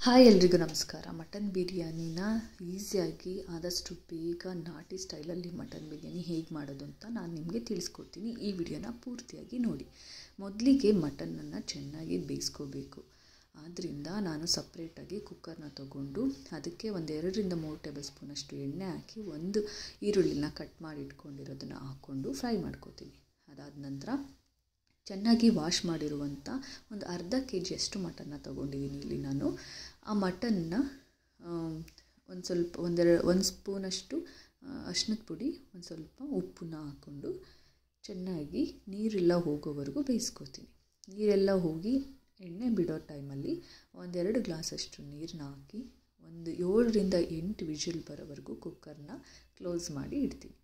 Hi ಎಲ್ರಿಗೂ ನಮಸ್ಕಾರ. Mutton ಬಿರಿಯಾನಿನ ಈಸಿಯಾಗಿ ಆದಷ್ಟು ಬೇಗ ನಾಟಿ ಸ್ಟೈಲಲ್ಲಿ ಮಟನ್ ಬಿರಿಯಾನಿ ಹೇಗೆ ಮಾಡೋದು ಅಂತ ನಾನು ನಿಮಗೆ ತಿಳಿಸ್ಕೊಡ್ತೀನಿ. ಈ ವಿಡಿಯೋನ ಪೂರ್ತಿಯಾಗಿ ನೋಡಿ. ಮೊದಲಿಗೆ ಮಟನನ್ನು ಚೆನ್ನಾಗಿ ಬೇಯಿಸ್ಕೋಬೇಕು. ಆದ್ದರಿಂದ ನಾನು ಸಪ್ರೇಟಾಗಿ ಕುಕ್ಕರ್ನ ತೊಗೊಂಡು ಅದಕ್ಕೆ ಒಂದು 2-3 ಟೇಬಲ್ ಸ್ಪೂನಷ್ಟು ಎಣ್ಣೆ ಹಾಕಿ ಒಂದು ಈರುಳ್ಳಿನ ಕಟ್ ಮಾಡಿ ಇಟ್ಕೊಂಡಿರೋದನ್ನು ಹಾಕ್ಕೊಂಡು ಫ್ರೈ ಮಾಡ್ಕೋತೀನಿ. ಅದಾದ ನಂತರ ಚೆನ್ನಾಗಿ ವಾಶ್ ಮಾಡಿರುವಂಥ ಒಂದು ಅರ್ಧ kg ಅಷ್ಟು ಮಟನ್ನ ತೊಗೊಂಡಿದ್ದೀನಿ. ಇಲ್ಲಿ ನಾನು ಆ ಮಟನ್ನ ಒಂದು ಸ್ಪೂನಷ್ಟು ಅರಿಶಿಣದ ಪುಡಿ, ಒಂದು ಸ್ವಲ್ಪ ಉಪ್ಪನ್ನ ಹಾಕ್ಕೊಂಡು ಚೆನ್ನಾಗಿ ನೀರೆಲ್ಲ ಹೋಗೋವರೆಗೂ ಬೇಯಿಸ್ಕೊತೀನಿ. ನೀರೆಲ್ಲ ಹೋಗಿ ಎಣ್ಣೆ ಬಿಡೋ ಟೈಮಲ್ಲಿ 1-2 ಗ್ಲಾಸಷ್ಟು ನೀರನ್ನ ಹಾಕಿ ಒಂದು 7-8 ವಿಷಲ್ ಬರೋವರೆಗೂ ಕುಕ್ಕರ್ನ ಕ್ಲೋಸ್ ಮಾಡಿ ಇಡ್ತೀನಿ.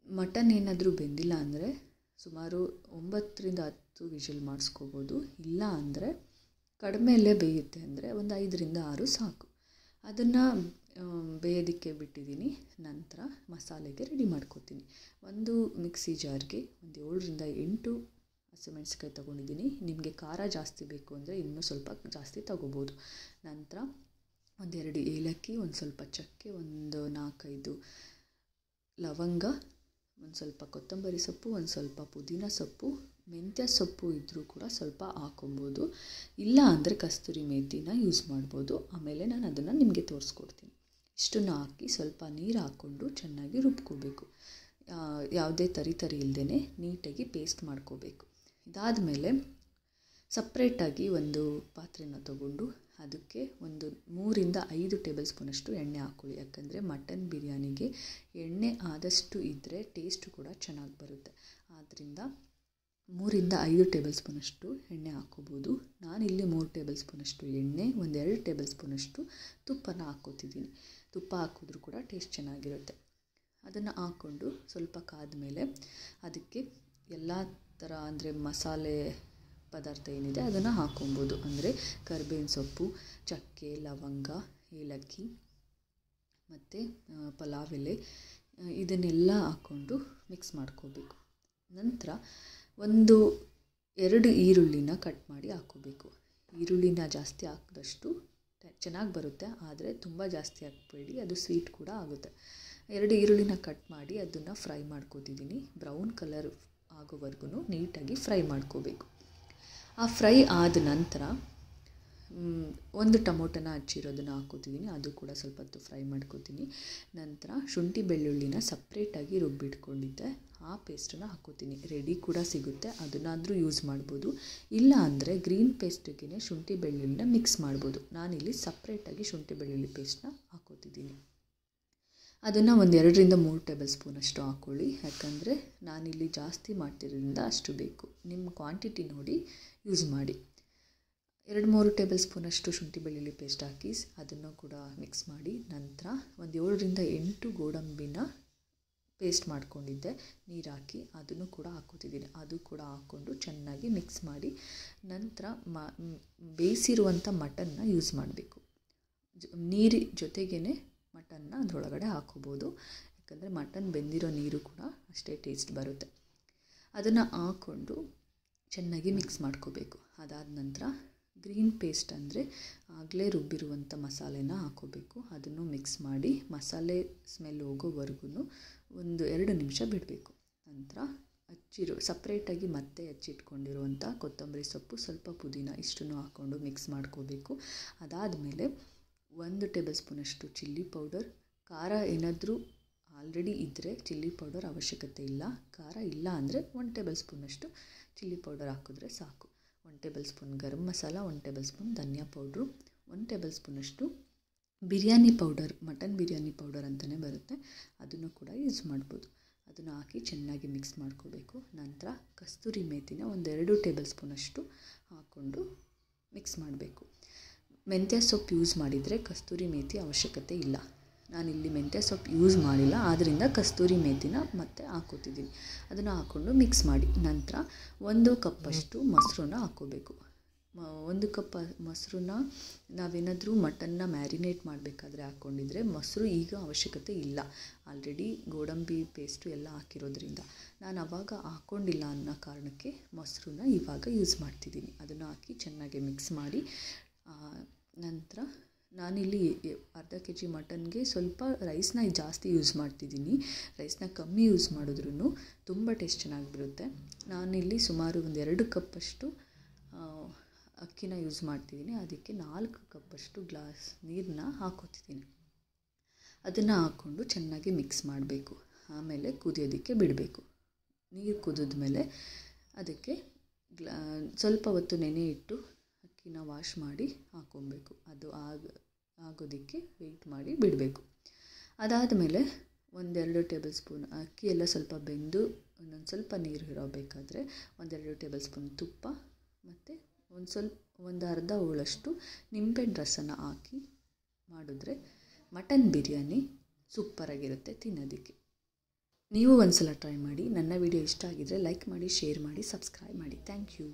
ಮಟನ್ ಏನಾದರೂ ಬೆಂದಿಲ್ಲ ಅಂದರೆ ಸುಮಾರು 9-10 ವಿಷಲ್ ಮಾಡಿಸ್ಕೋಬೋದು. ಇಲ್ಲ ಅಂದರೆ ಕಡಿಮೆಯಲ್ಲೇ ಬೇಯುತ್ತೆ ಅಂದರೆ ಒಂದು 5-6 ಸಾಕು. ಅದನ್ನು ಬೇಯೋದಕ್ಕೆ ಬಿಟ್ಟಿದ್ದೀನಿ. ನಂತರ ಮಸಾಲೆಗೆ ರೆಡಿ ಮಾಡ್ಕೋತೀನಿ. ಒಂದು ಮಿಕ್ಸಿ ಜಾರ್ಗೆ ಒಂದು 7-8 ಹಸಿಮೆಣಸಿಕಾಯಿ ತೊಗೊಂಡಿದ್ದೀನಿ. ನಿಮಗೆ ಖಾರ ಜಾಸ್ತಿ ಬೇಕು ಅಂದರೆ ಇನ್ನೂ ಸ್ವಲ್ಪ ಜಾಸ್ತಿ ತೊಗೋಬೋದು. ನಂತರ 1-2 ಏಲಕ್ಕಿ, ಒಂದು ಸ್ವಲ್ಪ ಚಕ್ಕೆ, ಒಂದು 4-5 ಲವಂಗ, ಒಂದು ಸ್ವಲ್ಪ ಕೊತ್ತಂಬರಿ ಸೊಪ್ಪು, ಒಂದು ಸ್ವಲ್ಪ ಪುದೀನ ಸೊಪ್ಪು, ಮೆಂತ್ಯ ಸೊಪ್ಪು ಇದ್ದರೂ ಕೂಡ ಸ್ವಲ್ಪ ಹಾಕೊಬೋದು. ಇಲ್ಲ ಅಂದರೆ ಕಸ್ತೂರಿ ಮೇಥಿನ ಯೂಸ್ ಮಾಡ್ಬೋದು. ಆಮೇಲೆ ನಾನು ಅದನ್ನು ನಿಮಗೆ ತೋರಿಸ್ಕೊಡ್ತೀನಿ. ಇಷ್ಟನ್ನು ಹಾಕಿ ಸ್ವಲ್ಪ ನೀರು ಹಾಕ್ಕೊಂಡು ಚೆನ್ನಾಗಿ ರುಬ್ಕೋಬೇಕು. ಯಾವುದೇ ತರಿ ಇಲ್ಲದೇ ನೀಟಾಗಿ ಪೇಸ್ಟ್ ಮಾಡ್ಕೋಬೇಕು. ಇದಾದಮೇಲೆ ಸಪ್ರೇಟಾಗಿ ಒಂದು ಪಾತ್ರೆನ ತೊಗೊಂಡು ಅದಕ್ಕೆ ಒಂದು 3-5 ಟೇಬಲ್ ಸ್ಪೂನಷ್ಟು ಎಣ್ಣೆ ಹಾಕ್ಕೊಳ್ಳಿ. ಯಾಕಂದರೆ ಮಟನ್ ಬಿರಿಯಾನಿಗೆ ಎಣ್ಣೆ ಆದಷ್ಟು ಇದ್ದರೆ ಟೇಸ್ಟು ಕೂಡ ಚೆನ್ನಾಗಿ ಬರುತ್ತೆ. ಆದ್ದರಿಂದ 3-5 ಟೇಬಲ್ ಸ್ಪೂನಷ್ಟು ಎಣ್ಣೆ ಹಾಕ್ಕೋಬೋದು. ನಾನಿಲ್ಲಿ 3 ಟೇಬಲ್ ಸ್ಪೂನಷ್ಟು ಎಣ್ಣೆ, 1-2 ಟೇಬಲ್ ಸ್ಪೂನಷ್ಟು ತುಪ್ಪನ ಹಾಕ್ಕೋತಿದ್ದೀನಿ. ತುಪ್ಪ ಹಾಕಿದ್ರೂ ಕೂಡ ಟೇಸ್ಟ್ ಚೆನ್ನಾಗಿರುತ್ತೆ. ಅದನ್ನು ಹಾಕ್ಕೊಂಡು ಸ್ವಲ್ಪ ಕಾದ್ಮೇಲೆ ಅದಕ್ಕೆ ಎಲ್ಲ ಥರ ಅಂದರೆ ಮಸಾಲೆ ಪದಾರ್ಥ ಏನಿದೆ ಅದನ್ನು ಹಾಕ್ಕೊಬೋದು. ಅಂದರೆ ಕರಿಬೇವಿನ ಸೊಪ್ಪು, ಚಕ್ಕೆ, ಲವಂಗ, ಏಲಕ್ಕಿ ಮತ್ತು ಪಲಾವ್ ಎಲೆ ಇದನ್ನೆಲ್ಲ ಹಾಕ್ಕೊಂಡು ಮಿಕ್ಸ್ ಮಾಡ್ಕೋಬೇಕು. ನಂತರ 1-2 ಈರುಳ್ಳಿನ ಕಟ್ ಮಾಡಿ ಹಾಕ್ಕೋಬೇಕು. ಈರುಳ್ಳಿನ ಜಾಸ್ತಿ ಹಾಕಿದಷ್ಟು ಚೆನ್ನಾಗಿ ಬರುತ್ತೆ, ಆದರೆ ತುಂಬ ಜಾಸ್ತಿ ಹಾಕಬೇಡಿ, ಅದು ಸ್ವೀಟ್ ಕೂಡ ಆಗುತ್ತೆ. 2 ಈರುಳ್ಳಿನ ಕಟ್ ಮಾಡಿ ಅದನ್ನು ಫ್ರೈ ಮಾಡ್ಕೋತಿದ್ದೀನಿ. ಬ್ರೌನ್ ಕಲರ್ ಆಗೋವರೆಗೂ ನೀಟಾಗಿ ಫ್ರೈ ಮಾಡ್ಕೋಬೇಕು. ಆ ಫ್ರೈ ಆದ ನಂತರ ಒಂದು ಟೊಮೊಟೊನ ಹಚ್ಚಿರೋದನ್ನು ಹಾಕ್ಕೋತಿದ್ದೀನಿ. ಅದು ಕೂಡ ಸ್ವಲ್ಪ ಹೊತ್ತು ಫ್ರೈ ಮಾಡ್ಕೋತೀನಿ. ನಂತರ ಶುಂಠಿ ಬೆಳ್ಳುಳ್ಳಿನ ಸಪ್ರೇಟಾಗಿ ರುಬ್ಬಿಟ್ಕೊಂಡಿದ್ದೆ, ಆ ಪೇಸ್ಟನ್ನು ಹಾಕ್ಕೋತೀನಿ. ರೆಡಿ ಕೂಡ ಸಿಗುತ್ತೆ, ಅದನ್ನಾದರೂ ಯೂಸ್ ಮಾಡ್ಬೋದು. ಇಲ್ಲ ಅಂದರೆ ಗ್ರೀನ್ ಪೇಸ್ಟಿಗೆ ಶುಂಠಿ ಬೆಳ್ಳುಳ್ಳಿನ ಮಿಕ್ಸ್ ಮಾಡ್ಬೋದು. ನಾನಿಲ್ಲಿ ಸಪ್ರೇಟಾಗಿ ಶುಂಠಿ ಬೆಳ್ಳುಳ್ಳಿ ಪೇಸ್ಟನ್ನ ಹಾಕ್ಕೋತಿದ್ದೀನಿ. ಅದನ್ನು ಒಂದು 2-3 ಟೇಬಲ್ ಸ್ಪೂನಷ್ಟು ಹಾಕ್ಕೊಳ್ಳಿ. ಯಾಕಂದರೆ ನಾನಿಲ್ಲಿ ಜಾಸ್ತಿ ಮಾಡ್ತಿರೋದ್ರಿಂದ ಅಷ್ಟು ಬೇಕು. ನಿಮ್ಮ ಕ್ವಾಂಟಿಟಿ ನೋಡಿ ಯೂಸ್ ಮಾಡಿ. 2-3 ಟೇಬಲ್ ಸ್ಪೂನಷ್ಟು ಶುಂಠಿ ಬೆಳ್ಳುಳ್ಳಿ ಪೇಸ್ಟ್ ಹಾಕಿ ಅದನ್ನು ಕೂಡ ಮಿಕ್ಸ್ ಮಾಡಿ. ನಂತರ ಒಂದು 7-8 ಗೋಡಂಬಿನ ಪೇಸ್ಟ್ ಮಾಡ್ಕೊಂಡಿದ್ದೆ, ನೀರು ಹಾಕಿ ಅದನ್ನು ಕೂಡ ಹಾಕ್ಕೋತಿದ್ದೀನಿ. ಅದು ಕೂಡ ಹಾಕ್ಕೊಂಡು ಚೆನ್ನಾಗಿ ಮಿಕ್ಸ್ ಮಾಡಿ ನಂತರ ಬೇಯಿಸಿರುವಂಥ ಮಟನ್ನ ಯೂಸ್ ಮಾಡಬೇಕು. ನೀರು ಜೊತೆಗೇ ಮಟನ್ನ ಅದರೊಳಗಡೆ ಹಾಕ್ಕೋಬೋದು. ಯಾಕಂದರೆ ಮಟನ್ ಬೆಂದಿರೋ ನೀರು ಕೂಡ ಅಷ್ಟೇ ಟೇಸ್ಟ್ ಬರುತ್ತೆ. ಅದನ್ನು ಹಾಕ್ಕೊಂಡು ಚೆನ್ನಾಗಿ ಮಿಕ್ಸ್ ಮಾಡ್ಕೋಬೇಕು. ಅದಾದ ನಂತರ ಗ್ರೀನ್ ಪೇಸ್ಟ್ ಅಂದರೆ ಆಗಲೇ ರುಬ್ಬಿರುವಂಥ ಮಸಾಲೆನ ಹಾಕ್ಕೋಬೇಕು. ಅದನ್ನು ಮಿಕ್ಸ್ ಮಾಡಿ ಮಸಾಲೆ ಸ್ಮೆಲ್ ಹೋಗೋವರೆಗೂ 1-2 ನಿಮಿಷ ಬಿಡಬೇಕು. ನಂತರ ಸಪ್ರೇಟಾಗಿ ಮತ್ತೆ ಹಚ್ಚಿಟ್ಕೊಂಡಿರುವಂಥ ಕೊತ್ತಂಬರಿ ಸೊಪ್ಪು, ಸ್ವಲ್ಪ ಪುದೀನ ಇಷ್ಟನ್ನು ಹಾಕ್ಕೊಂಡು ಮಿಕ್ಸ್ ಮಾಡ್ಕೋಬೇಕು. ಅದಾದಮೇಲೆ 1 ಟೇಬಲ್ ಸ್ಪೂನಷ್ಟು ಚಿಲ್ಲಿ ಪೌಡರ್. ಖಾರ ಏನಾದರೂ ಆಲ್ರೆಡಿ ಇದ್ದರೆ ಚಿಲ್ಲಿ ಪೌಡರ್ ಅವಶ್ಯಕತೆ ಇಲ್ಲ. ಖಾರ ಇಲ್ಲ ಅಂದರೆ 1 ಟೇಬಲ್ ಸ್ಪೂನಷ್ಟು ಚಿಲ್ಲಿ ಪೌಡರ್ ಹಾಕಿದ್ರೆ ಸಾಕು. 1 table spoon garam masala, 1 table spoon ಧನಿಯಾ ಪೌಡ್ರು, 1 ಟೇಬಲ್ ಸ್ಪೂನಷ್ಟು biryani powder, mutton biryani powder ಅಂತಲೇ ಬರುತ್ತೆ, ಅದನ್ನು ಕೂಡ ಯೂಸ್ ಮಾಡ್ಬೋದು. ಅದನ್ನು ಹಾಕಿ ಚೆನ್ನಾಗಿ ಮಿಕ್ಸ್ ಮಾಡ್ಕೋಬೇಕು. ನಂತರ ಕಸ್ತೂರಿ ಮೇಥಿನ 1-2 ಟೇಬಲ್ ಸ್ಪೂನಷ್ಟು ಹಾಕ್ಕೊಂಡು ಮಿಕ್ಸ್ ಮಾಡಬೇಕು. ಮೆಂತ್ಯ ಸೊಪ್ಪು ಯೂಸ್ ಮಾಡಿದರೆ ಕಸ್ತೂರಿ ಮೇಥಿ ಅವಶ್ಯಕತೆ ಇಲ್ಲ. ನಾನಿಲ್ಲಿ ಮೆಂತ್ಯ ಸೊಪ್ಪು ಯೂಸ್ ಮಾಡಿಲ್ಲ, ಆದ್ದರಿಂದ ಕಸ್ತೂರಿ ಮೇಥಿನ ಮತ್ತೆ ಹಾಕ್ಕೋತಿದ್ದೀನಿ. ಅದನ್ನು ಹಾಕ್ಕೊಂಡು ಮಿಕ್ಸ್ ಮಾಡಿ ನಂತರ 1 ಕಪ್ಪಷ್ಟು ಮೊಸರನ್ನ ಹಾಕ್ಕೋಬೇಕು. 1 ಕಪ್ ಮೊಸರನ್ನ ನಾವೇನಾದರೂ ಮಟನ್ನ ಮ್ಯಾರಿನೇಟ್ ಮಾಡಬೇಕಾದ್ರೆ ಹಾಕ್ಕೊಂಡಿದ್ರೆ ಮೊಸರು ಈಗ ಅವಶ್ಯಕತೆ ಇಲ್ಲ. ಆಲ್ರೆಡಿ ಗೋಡಂಬಿ ಪೇಸ್ಟು ಎಲ್ಲ ಹಾಕಿರೋದ್ರಿಂದ ನಾನು ಆವಾಗ ಹಾಕ್ಕೊಂಡಿಲ್ಲ ಅನ್ನೋ ಕಾರಣಕ್ಕೆ ಮೊಸರನ್ನ ಇವಾಗ ಯೂಸ್ ಮಾಡ್ತಿದ್ದೀನಿ. ಅದನ್ನು ಹಾಕಿ ಚೆನ್ನಾಗಿ ಮಿಕ್ಸ್ ಮಾಡಿ ನಂತರ ನಾನಿಲ್ಲಿ ಅರ್ಧ ಕೆ ಜಿ ಮಟನ್ಗೆ ಸ್ವಲ್ಪ ರೈಸ್ನ ಜಾಸ್ತಿ ಯೂಸ್ ಮಾಡ್ತಿದ್ದೀನಿ. ರೈಸ್ನ ಕಮ್ಮಿ ಯೂಸ್ ಮಾಡಿದ್ರೂ ತುಂಬ ಟೇಸ್ಟ್ ಚೆನ್ನಾಗಿ ಬರುತ್ತೆ. ನಾನಿಲ್ಲಿ ಸುಮಾರು ಒಂದು 2 ಕಪ್ಪಷ್ಟು ಅಕ್ಕಿನ ಯೂಸ್ ಮಾಡ್ತಿದ್ದೀನಿ. ಅದಕ್ಕೆ 4 ಕಪ್ಪಷ್ಟು ಗ್ಲಾಸ್ ನೀರನ್ನ ಹಾಕ್ಕೊತಿದ್ದೀನಿ. ಅದನ್ನು ಹಾಕ್ಕೊಂಡು ಚೆನ್ನಾಗಿ ಮಿಕ್ಸ್ ಮಾಡಬೇಕು. ಆಮೇಲೆ ಕುದಿಯೋದಕ್ಕೆ ಬಿಡಬೇಕು. ನೀರು ಕುದಿದ ಮೇಲೆ ಅದಕ್ಕೆ ಸ್ವಲ್ಪ ಹೊತ್ತು ನೆನೆ ಇಟ್ಟು ಅಕ್ಕಿನ ವಾಶ್ ಮಾಡಿ ಹಾಕ್ಕೊಬೇಕು. ಅದು ಆಗೋದಕ್ಕೆ ವೆಯ್ಟ್ ಮಾಡಿ ಬಿಡಬೇಕು. ಅದಾದಮೇಲೆ 1-2 ಟೇಬಲ್ ಸ್ಪೂನ್ ಅಕ್ಕಿ ಎಲ್ಲ ಸ್ವಲ್ಪ ಬೆಂದು ಇನ್ನೊಂದು ಸ್ವಲ್ಪ ನೀರು ಇರಬೇಕಾದ್ರೆ 1-2 ಟೇಬಲ್ ಸ್ಪೂನ್ ತುಪ್ಪ ಮತ್ತು ಒಂದು ಅರ್ಧ ಹೋಳಷ್ಟು ನಿಂಬೆಹಣ್ಣು ರಸನ ಹಾಕಿ ಮಾಡಿದ್ರೆ ಮಟನ್ ಬಿರಿಯಾನಿ ಸೂಪರಾಗಿರುತ್ತೆ ತಿನ್ನೋದಕ್ಕೆ. ನೀವು ಒಂದು ಸಲ ಟ್ರೈ ಮಾಡಿ. ನನ್ನ ವಿಡಿಯೋ ಇಷ್ಟ ಆಗಿದ್ದರೆ ಲೈಕ್ ಮಾಡಿ, ಶೇರ್ ಮಾಡಿ, ಸಬ್ಸ್ಕ್ರೈಬ್ ಮಾಡಿ. Thank you.